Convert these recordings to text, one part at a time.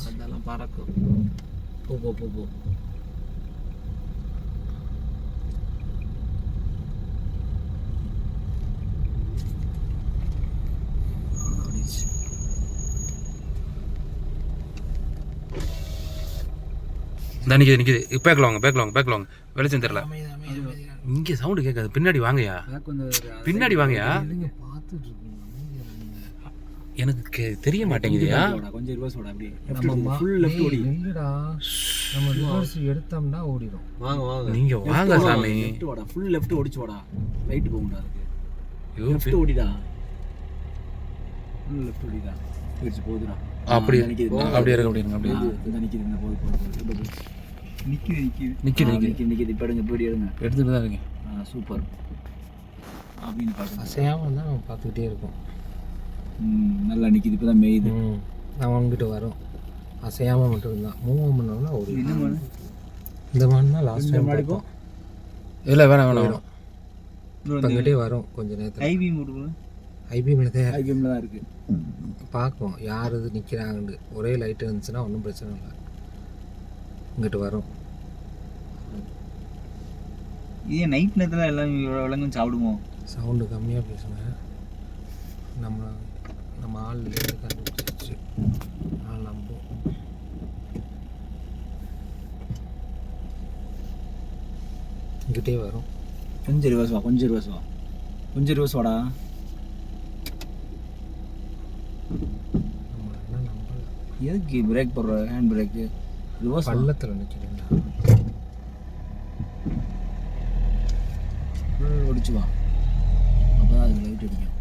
அதெல்லாம் பறக்கும். போ போ போ. நிற்கிது. பேக்கில் வாங்க வெளிச்சம் தெரியல. இங்கே சவுண்டு கேட்காது. பின்னாடி வாங்கயா, பின்னாடி வாங்கயா. எனக்கு தெரிய மாட்டேங்குதுயா. கொஞ்சம் ரிவர்ஸ் ஓட. அப்படியே நம்ம ஃபுல் லெஃப்ட் ஓடி. இல்லடா, நம்ம ரிவர்ஸ் எடுத்தோம்னா ஓடிடும். வாங்க நீங்க வாங்க சாமி. லெஃப்ட் ஓட, ஃபுல் லெஃப்ட் ஓடிச்சு ஓடா. ரைட் போகும்டா இருக்கு. லெஃப்ட் ஓடிடா, ஃபுல் லெஃப்ட் ஓடிடா. போயிடுச்சு போகுதுடா. அப்படியே இருங்க. அப்படியே நிக்குது. இந்த போகுது. நிக்குது. இப்போ எடுங்க, இப்படி எடுங்க. எடுத்துட்டு தான் இருக்கேன். சூப்பர். அப்படின்னு பார்த்து அசையாமல் தான் நம்ம பார்த்துக்கிட்டே இருக்கோம். நல்லா நிற்கிது. இப்போ தான் மேயுது. நான் வாங்கிட்டு வரோம். அசையாமல் மட்டும்தான் மூவ் பண்ணோம்னா ஒரு இந்த மாடுனா லாஸ்ட் டைம் மாடிப்போம். இல்லை வேணாம். பங்கிட்டே வரும் கொஞ்சம் நேரத்தில். ஐபிஎம்மில் தான் இருக்குது. பார்ப்போம் யார் இது நிற்கிறாங்கன்னு. ஒரே லைட் இருந்துச்சுன்னா ஒன்றும் பிரச்சனை இல்லை. இங்கிட்டு வரும். இதே நைட் நேரத்தில் எல்லாம் விலங்கும் சாப்பிடுவோம். சவுண்டு கம்மியாக பேசுங்க. நம்ம ஆள் கண்டுபிடிச்சிச்சு. ஆள் நம்பும். இங்கிட்டே வரும். கொஞ்சம் ரிவர்ஸ் வாடா. நம்ம என்ன நம்பல. எதுக்கு பிரேக் போடுற? ஹேண்ட் பிரேக்கு ரிவர்ஸ் பள்ளத்தில் நிற்கிறேன்டா. ஃபுல் ஒடிச்சு வா. அப்போ தான் அது லைட் அடிக்கும்.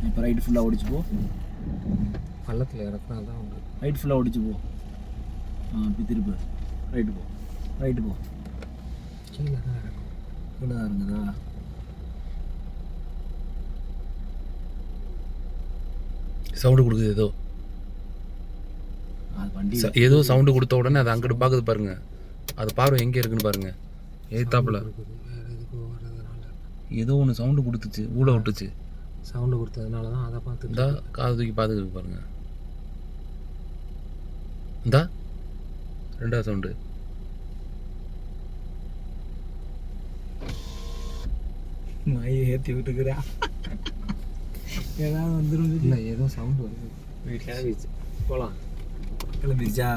இப்போ ரைட்டு ஃபுல்லாக ஒடிச்சு போ. பள்ளத்தில் இறக்குனா தான் உண்டு. ரைட் ஃபுல்லாக ஒடிச்சு போ. இப்படி திருப்பு. ரைட்டு போ. கீழே தான் இறக்கும். கீழே தான் இருந்ததா? சவுண்டு கொடுக்குது. ஏதோ சவுண்டு கொடுத்த உடனே அது அங்கிட்டு பார்க்குது பாருங்க. அது பார்வை எங்கே இருக்குன்னு பாருங்க. எதிர்த்தாப்புல ஏதோ ஒன்று சவுண்டு கொடுத்துச்சு. ஊழ விட்டுச்சு. சவுண்டு கொடுத்ததுனால தான் அதை பார்த்து இந்தா காது தூக்கி பார்த்துக்கிட்டு பாருங்க. இந்தா ரெண்டாவது சவுண்டு. மையை ஏற்றி விட்டுக்கிறா. ஏதாவது வந்துடும். இல்லை, ஏதோ சவுண்டு வருது. கிளம்பிடுச்சா?